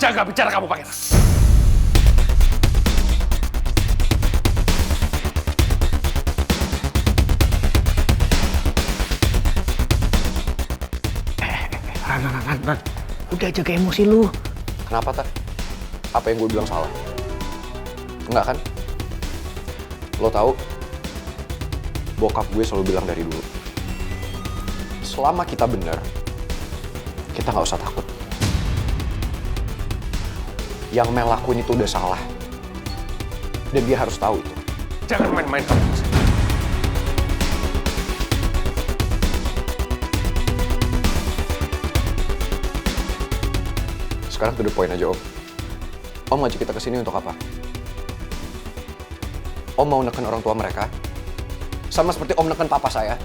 Jaga bicara kamu, Pangeran. Ran. Udah jaga emosi lu. Kenapa, Tak? Apa yang gue bilang salah? Enggak kan? Lo tahu, bokap gue selalu bilang dari dulu, selama kita benar, kita nggak usah takut. Yang Mel lakuin itu udah salah. Dan dia harus tahu itu. Jangan main-main kamu. Sekarang to the point aja, Om. Om ngajak kita kesini untuk apa? Om mau neken orang tua mereka? Sama seperti Om neken papa saya?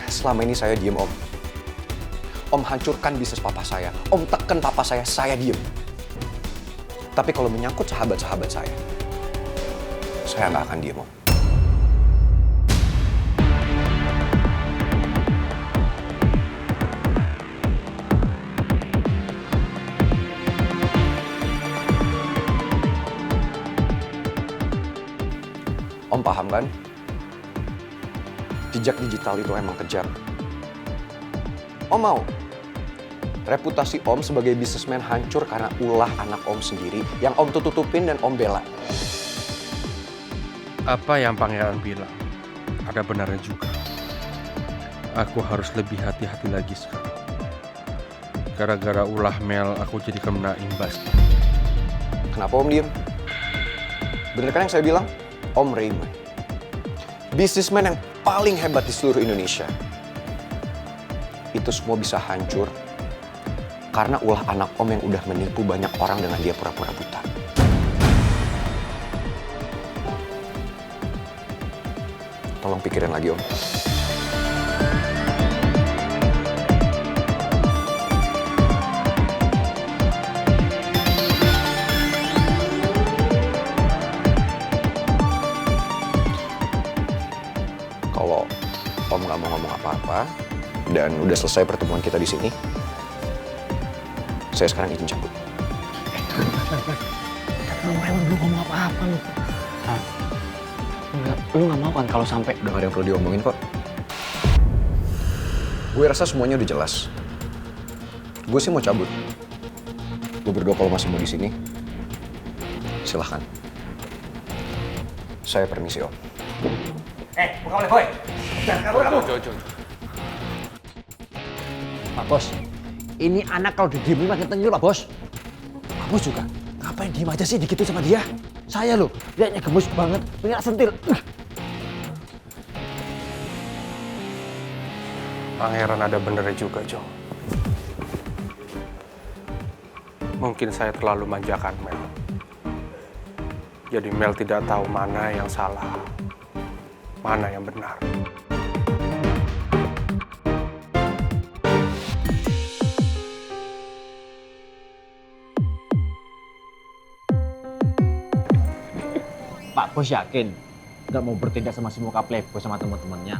Selama ini saya diem, Om. Om hancurkan bisnis papa saya. Om teken papa saya diem. Tapi kalau menyangkut sahabat-sahabat saya nggak akan diem, Om. Om paham kan? Jejak digital itu emang kejam. Om mau reputasi Om sebagai bisnismen hancur karena ulah anak Om sendiri yang Om tutupin dan Om bela. Apa yang Pangeran bilang ada benarnya juga. Aku harus lebih hati-hati lagi sekarang. Gara-gara ulah Mel, aku jadi kena imbasnya. Kenapa Om diem? Bener kan yang saya bilang? Om Raymond, bisnismen yang paling hebat di seluruh Indonesia. Itu semua bisa hancur karena ulah anak Om yang udah menipu banyak orang dengan dia pura-pura buta. Tolong pikirin lagi, Om. Kalau Om nggak mau ngomong apa-apa dan udah selesai pertemuan kita di sini, saya sekarang izin cabut. Lu belum ngomong apa-apa lu. Enggak, lu nggak mau kan kalau sampai Udah gak ada yang perlu diomongin kok. Gue rasa semuanya udah jelas. Gue sih mau cabut. Gue berdua kalau masih mau di sini, silahkan. Saya permisi, Om. Bukan oleh boy. Jangan kabur kamu. Jojo. Pak Bos, ini anak kalau didiemin makin tengil, Pak Bos. Pak Bos juga, ngapain diem aja sih digitu sama dia? Saya loh, liatnya gemes banget, punya sentil. Pangeran ada benernya juga, Jo. Mungkin saya terlalu manjakan Mel. Jadi Mel tidak tahu mana yang salah, mana yang benar. Pak Bos yakin nggak mau bertindak sama si muka playboy sama teman-temannya.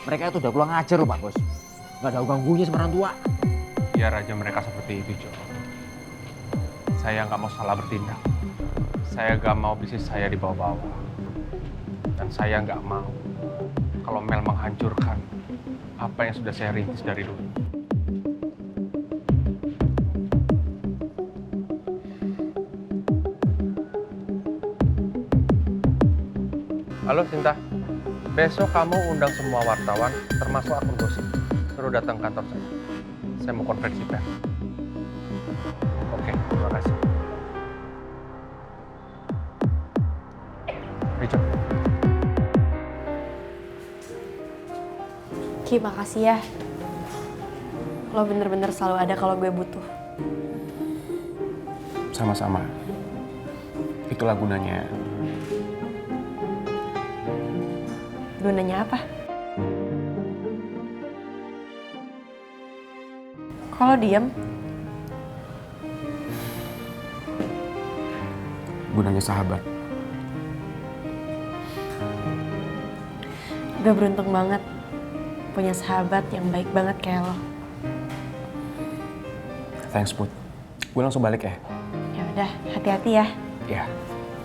Mereka itu udah pulang ngajar loh Pak Bos. Nggak ada ganggunya sama orang tua. Biar aja mereka seperti itu, Jo. Saya nggak mau salah bertindak. Saya nggak mau bisnis saya dibawa-bawa. Dan saya nggak mau kalau Mel menghancurkan apa yang sudah saya rintis dari dulu. Halo Sinta, besok kamu undang semua wartawan, termasuk akun gosip. Suruh datang kantor saya. Saya mau konferensi pers. Oke, terima kasih. Rijo. Ki, makasih ya. Lo bener-bener selalu ada kalau gue butuh. Sama-sama. Itulah gunanya. Gunanya apa? Kalau diem, Gunanya sahabat. gue beruntung banget punya sahabat yang baik banget kayak lo. Thanks, Put. Gue langsung balik ya. Ya udah, hati-hati ya. Ya,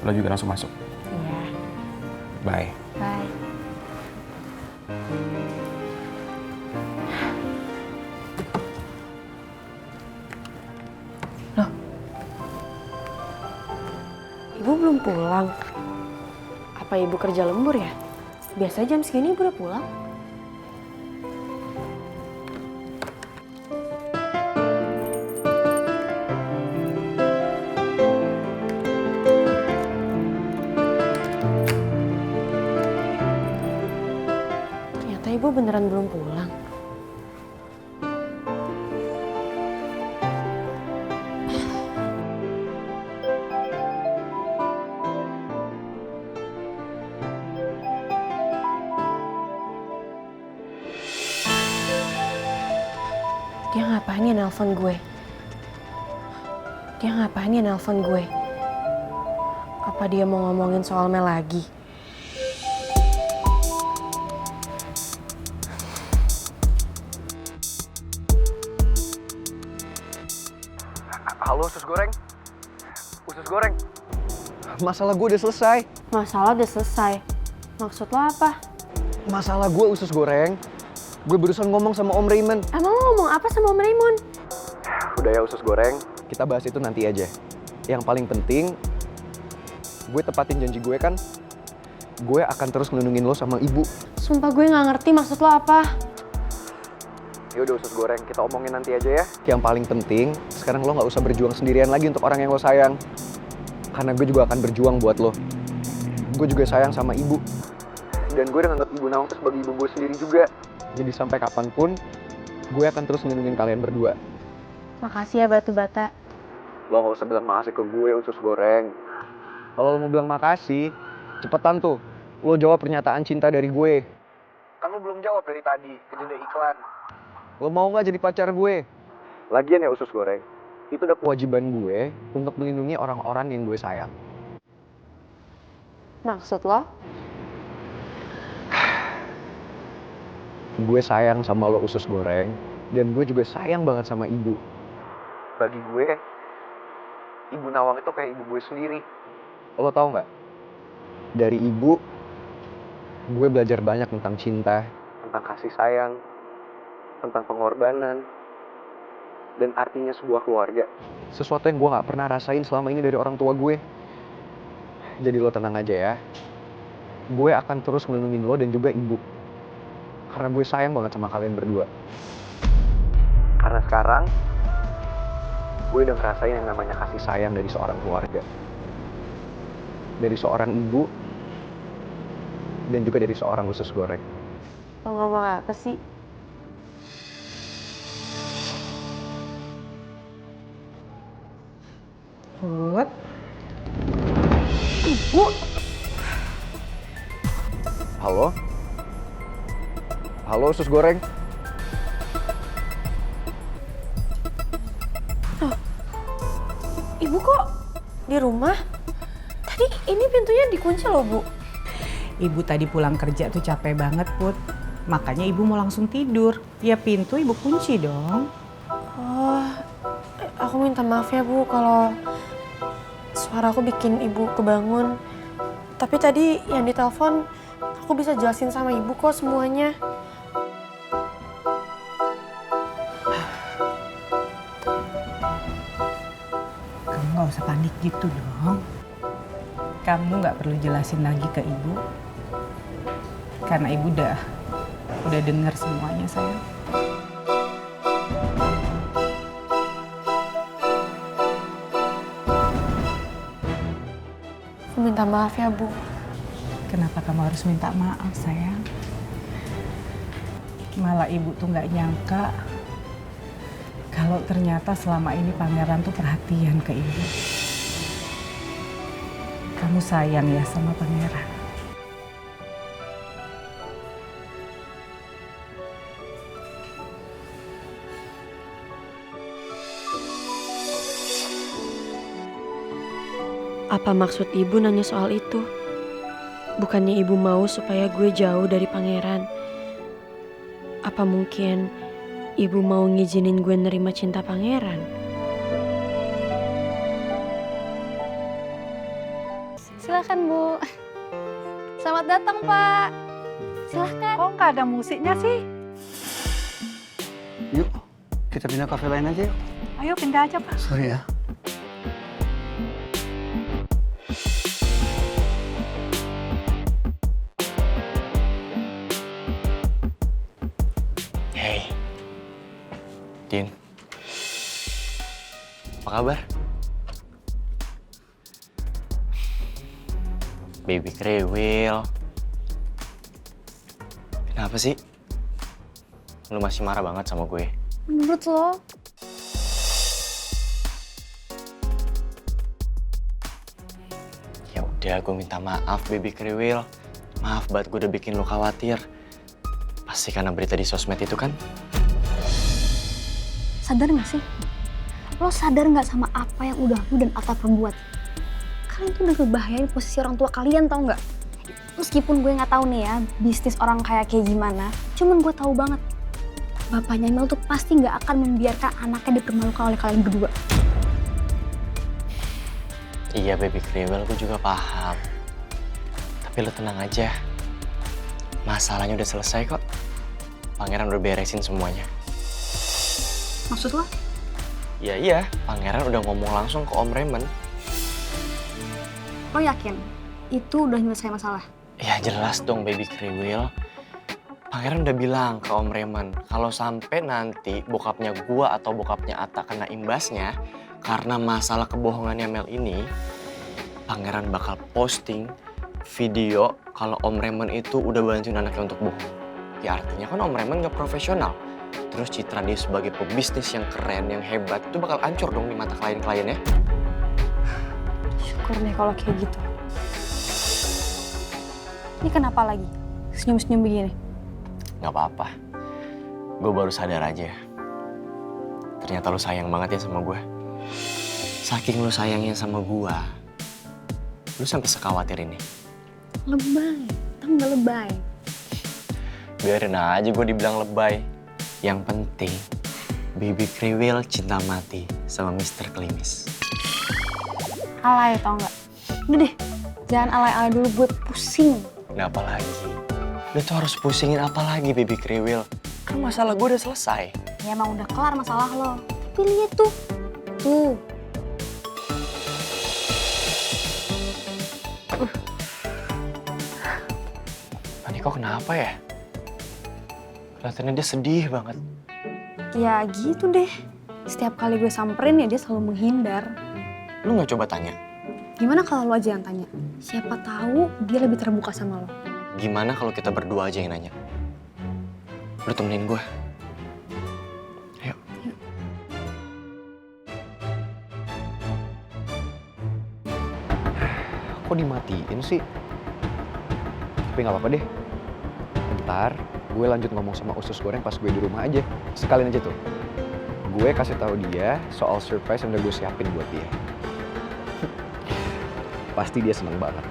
lo juga langsung masuk. Iya. Bye. Bye. Loh. Ibu belum pulang. Apa ibu kerja lembur ya? Biasa jam segini ibu udah pulang. Ternyata ibu beneran belum pulang. Dia ngapain ya nelpon gue? Apa dia mau ngomongin soal Mel lagi? Halo, usus goreng. Usus goreng. Masalah gue udah selesai. Masalah udah selesai. Maksud lo apa? Masalah gue usus goreng. Gue barusan ngomong sama Om Raymond. Emang lo ngomong apa sama Om Raymond? Udah ya usus goreng, kita bahas itu nanti aja. Yang paling penting, gue tepatin janji gue kan. Gue akan terus ngelindungin lo sama ibu. Sumpah gue nggak ngerti maksud lo apa. Ya udah usus goreng, kita omongin nanti aja ya. Yang paling penting, sekarang lo nggak usah berjuang sendirian lagi untuk orang yang lo sayang. Karena gue juga akan berjuang buat lo. Gue juga sayang sama ibu. Dan gue udah nganggap Ibu Nawang tuh sebagai ibu gue sendiri juga. Jadi sampai kapanpun, gue akan terus ngelindungin kalian berdua. Makasih ya Batu Bata. Lo gak usah bilang makasih ke gue, usus goreng. Kalau lo mau bilang makasih, cepetan tuh. Lo jawab pernyataan cinta dari gue. Kan lo belum jawab dari tadi, kejadian iklan. Lo mau gak jadi pacar gue? Lagian ya usus goreng, itu udah kewajiban gue untuk melindungi orang-orang yang gue sayang. Maksud lo? Gue sayang sama lo usus goreng, dan gue juga sayang banget sama ibu. Bagi gue, Ibu Nawang itu kayak ibu gue sendiri. Lo tau gak? Dari ibu, gue belajar banyak tentang cinta, tentang kasih sayang, tentang pengorbanan, dan artinya sebuah keluarga. Sesuatu yang gue gak pernah rasain selama ini dari orang tua gue. Jadi lo tenang aja ya. Gue akan terus melindungi lo dan juga ibu. Karena gue sayang banget sama kalian berdua. Karena sekarang, gue udah ngerasain yang namanya kasih sayang dari seorang keluarga. Dari seorang ibu, dan juga dari seorang usus goreng. Lo ngomong apa sih? Put, Ibu! Halo? Halo usus goreng? Ibu kok di rumah? Tadi ini pintunya dikunci loh, Bu. ibu tadi pulang kerja tuh capek banget, Put. Makanya ibu mau langsung tidur. Ya pintu ibu kunci dong. Oh, aku minta maaf ya, Bu, kalau suara aku bikin ibu kebangun. Tapi tadi yang ditelepon, aku bisa jelasin sama ibu kok semuanya. Kamu nggak usah panik gitu dong. Kamu nggak perlu jelasin lagi ke ibu. Karena ibu udah dengar semuanya, sayang. Aku minta maaf ya, Bu. Kenapa kamu harus minta maaf, sayang? Malah ibu tuh nggak nyangka kalau ternyata selama ini pangeran tuh perhatian ke ibu. Kamu sayang ya sama pangeran. Apa maksud ibu nanya soal itu? Bukannya ibu mau supaya gue jauh dari pangeran? Apa mungkin ibu mau ngizinin gue nerima cinta pangeran? Silakan Bu. Selamat datang Pak. Silakan. Kok nggak ada musiknya sih? Yuk, kita pindah kafe lain aja yuk. Ayo pindah aja Pak. Sorry ya. Hey, Din. Apa kabar? Baby Kriwil. Kenapa sih? Lu masih marah banget sama gue? Menurut lo? Ya udah, gue minta maaf Baby Kriwil. Maaf banget gue udah bikin lu khawatir. Pasti karena berita di sosmed itu kan? Sadar gak sih? Lo sadar gak sama apa yang udah lu dan Atta perbuat? Kalian tuh udah ngebahayain posisi orang tua kalian, tau gak? Meskipun gue gak tahu nih ya, bisnis orang kayak gimana, cuman gue tahu banget. Bapaknya Mel tuh pasti gak akan membiarkan anaknya dipermalukan oleh kalian berdua. Iya Baby Kriwil, gue juga paham. Tapi lu tenang aja. Masalahnya udah selesai kok. Pangeran udah beresin semuanya. Maksud lo? Ya iya, Pangeran udah ngomong langsung ke Om Raymond. Lo yakin? Itu udah nyelesai masalah? Ya jelas dong Baby Kriwil. Pangeran udah bilang ke Om Raymond, kalau sampai nanti bokapnya gua atau bokapnya Atta kena imbasnya karena masalah kebohongannya Mel ini, Pangeran bakal posting video kalau Om Raymond itu udah bantuin anaknya untuk bohong. Ya artinya kan Om Raymond gak profesional. Terus citra dia sebagai pebisnis yang keren, yang hebat, itu bakal hancur dong di mata klien-kliennya. Syukur deh kalau kayak gitu. Ini kenapa lagi? Senyum-senyum begini? Gak apa-apa. Gue baru sadar aja. Ternyata lu sayang banget ya sama gue. Saking lu sayangnya sama gue, lu sampai sekhawatir ini. Lebay. Tau gak lebay? Biarin aja gue dibilang lebay. Yang penting, Baby Kriwil cinta mati sama Mr. Klimis. Alay tau gak? Udah deh, jangan alay-alay dulu, gue pusing. Kenapa lagi? Lu tuh harus pusingin apa lagi Baby Kriwil? Kan masalah gue udah selesai. Ya emang udah kelar masalah lo. Tapi lihat tuh. Tuh. Niko kenapa ya? Kelihatannya dia sedih banget. Ya gitu deh. Setiap kali gue samperin ya dia selalu menghindar. Lu nggak coba tanya? Gimana kalau lo aja yang tanya? Siapa tahu dia lebih terbuka sama lo. Gimana kalau kita berdua aja yang nanya? Lu temenin gue. Ayo. Kok dimatiin sih? Tapi nggak apa-apa deh. Ntar gue lanjut ngomong sama usus goreng pas gue di rumah aja. Sekalian aja tuh. Gue kasih tahu dia soal surprise yang udah gue siapin buat dia. Pasti dia seneng banget.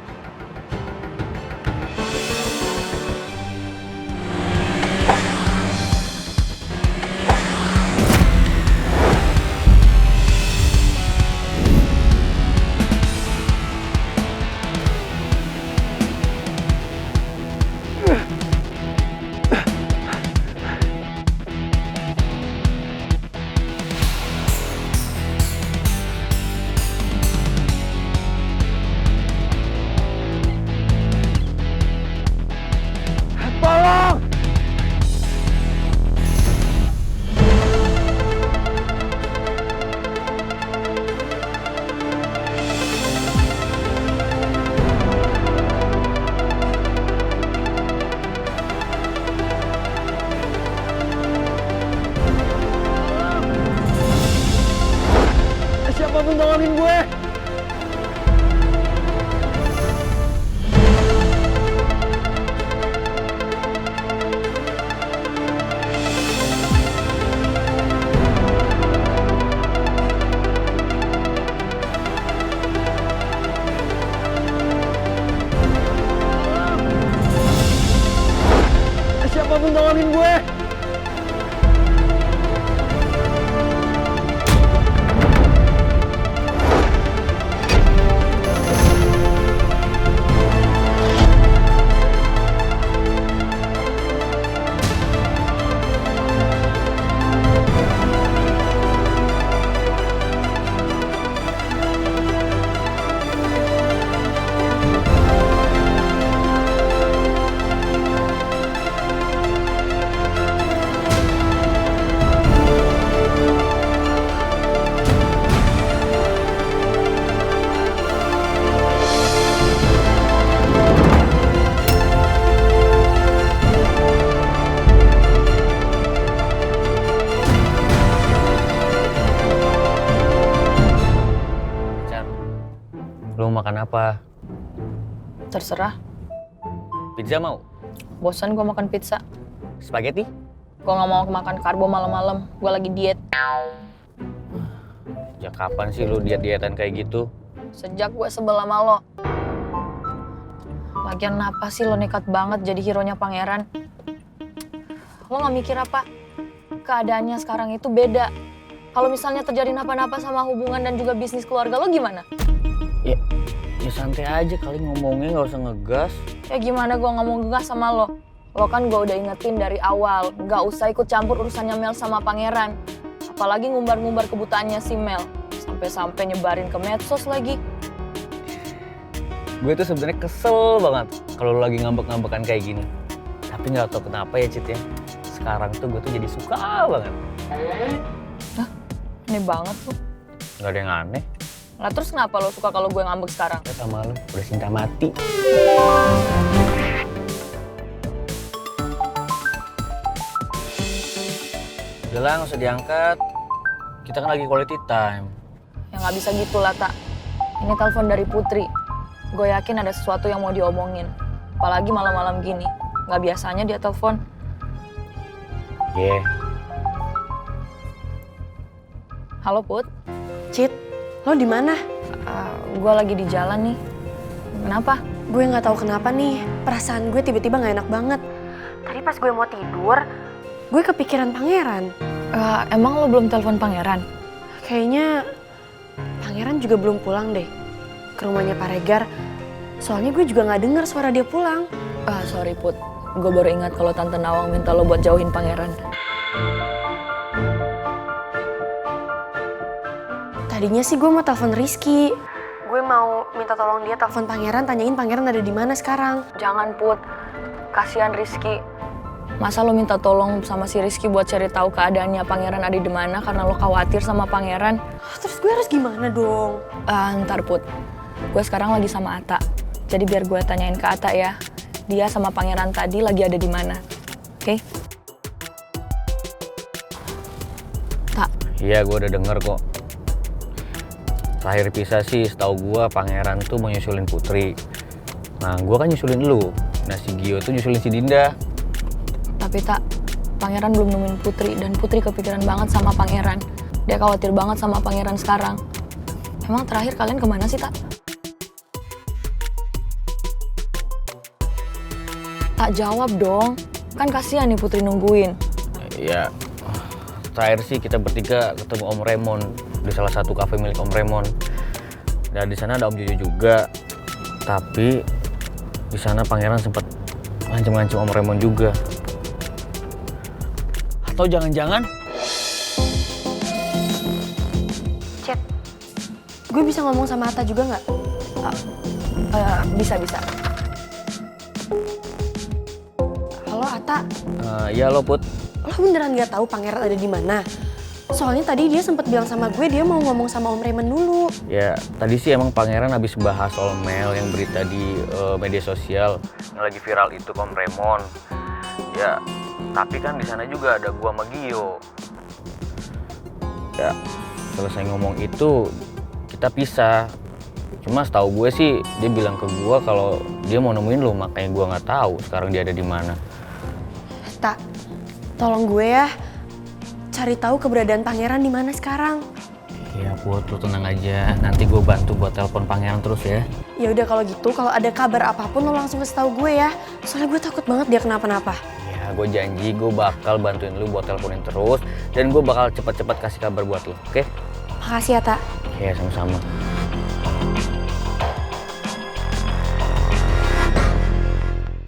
Siapapun tolongin gue! Siapapun tolongin gue! makan apa? Terserah. Pizza mau? Bosan gue makan pizza. Spaghetti? Gue nggak mau makan karbo malam-malam. Gue lagi diet. Ya kapan sih lu diet-dietan kayak gitu? Sejak gue sebel sama lo. Lagian kenapa sih lo nekat banget jadi hero-nya pangeran? Lo nggak mikir apa? Keadaannya sekarang itu beda. Kalau misalnya terjadi napa-napa sama hubungan dan juga bisnis keluarga lo gimana? Ya santai aja kali ngomongnya, nggak usah ngegas. Ya gimana gue nggak mau ngegas sama lo? Lo kan gue udah ingetin dari awal, nggak usah ikut campur urusannya Mel sama pangeran. Apalagi ngumbar-ngumbar kebutaannya si Mel. Sampai-sampai nyebarin ke medsos lagi. Gue tuh sebenarnya kesel banget kalau lo lagi ngambek-ngambekan kayak gini. Tapi nggak tau kenapa ya Cit ya. Sekarang tuh gue tuh jadi suka banget. Hah? Aneh banget tuh. Nggak ada yang aneh. Nah terus kenapa lo suka kalau gue ngambek sekarang? Ya sama lo, udah cinta mati. Udah lah, nggak usah diangkat. Kita kan lagi quality time. Ya nggak bisa gitu lah, Tak. Ini telepon dari Putri. Gue yakin ada sesuatu yang mau diomongin. Apalagi malam-malam gini. Nggak biasanya dia telepon. Yeah. Halo, Put. Cit, lo di mana? Gue lagi di jalan nih. Kenapa? Gue nggak tahu kenapa nih. Perasaan gue tiba-tiba nggak enak banget. Tadi pas gue mau tidur, gue kepikiran pangeran. Emang lo belum telepon pangeran? Kayaknya pangeran juga belum pulang deh ke rumahnya Pak Regar. Soalnya gue juga nggak dengar suara dia pulang. Sorry Put, gue baru ingat kalau Tante Nawang minta lo buat jauhin pangeran. Tadinya sih gue mau telepon Rizky. Gue mau minta tolong dia telepon pangeran, tanyain pangeran ada di mana sekarang. Jangan Put, kasihan Rizky. Masa lo minta tolong sama si Rizky buat cari tahu keadaannya pangeran ada di mana karena lo khawatir sama pangeran? Terus gue harus gimana dong? Ntar Put, gue sekarang lagi sama Ata. Jadi biar gue tanyain ke Ata ya, dia sama pangeran tadi lagi ada di mana, oke? Tak. Iya, gue udah denger kok. Terakhir pisah sih, setahu gue pangeran tuh mau nyusulin Putri. Nah, gue kan nyusulin lu. Nah, si Gio tuh nyusulin si Dinda. Tapi Tak, pangeran belum nemuin Putri dan Putri kepikiran banget sama pangeran. Dia khawatir banget sama pangeran sekarang. Emang terakhir kalian kemana sih, Tak? Tak jawab dong, kan kasihan nih Putri nungguin. Ya, terakhir sih kita bertiga ketemu Om Raymond di salah satu kafe milik Om Raymond. Dan di sana ada Om Jojo juga. Tapi di sana pangeran sempat ngancem-ngancem Om Raymond juga. Atau jangan-jangan? Chat, gue bisa ngomong sama Atta juga nggak? Bisa. Halo Atta. Ya lo Put. Lo beneran nggak tahu pangeran ada di mana? Soalnya tadi dia sempat bilang sama gue dia mau ngomong sama Om Raymond dulu. Ya, tadi sih emang pangeran habis bahas soal Mel yang berita di media sosial yang lagi viral itu ke Om Raymond. Ya, tapi kan di sana juga ada gua sama Gio. Ya, selesai ngomong itu kita pisah. Cuma setahu gue sih dia bilang ke gua kalau dia mau nemuin lo, makanya gua nggak tahu sekarang dia ada di mana. Tak, tolong gue ya. Cari tahu keberadaan pangeran di mana sekarang. Iya Put, lu tenang aja. Nanti gue bantu buat telepon pangeran terus ya. Ya udah kalau gitu, kalau ada kabar apapun lo langsung kasih tahu gue ya. Soalnya gue takut banget dia kenapa-napa. Ya, gue janji gue bakal bantuin lu buat teleponin terus dan gue bakal cepat-cepat kasih kabar buat lu, oke? Makasih ya, Tak. Iya, sama-sama.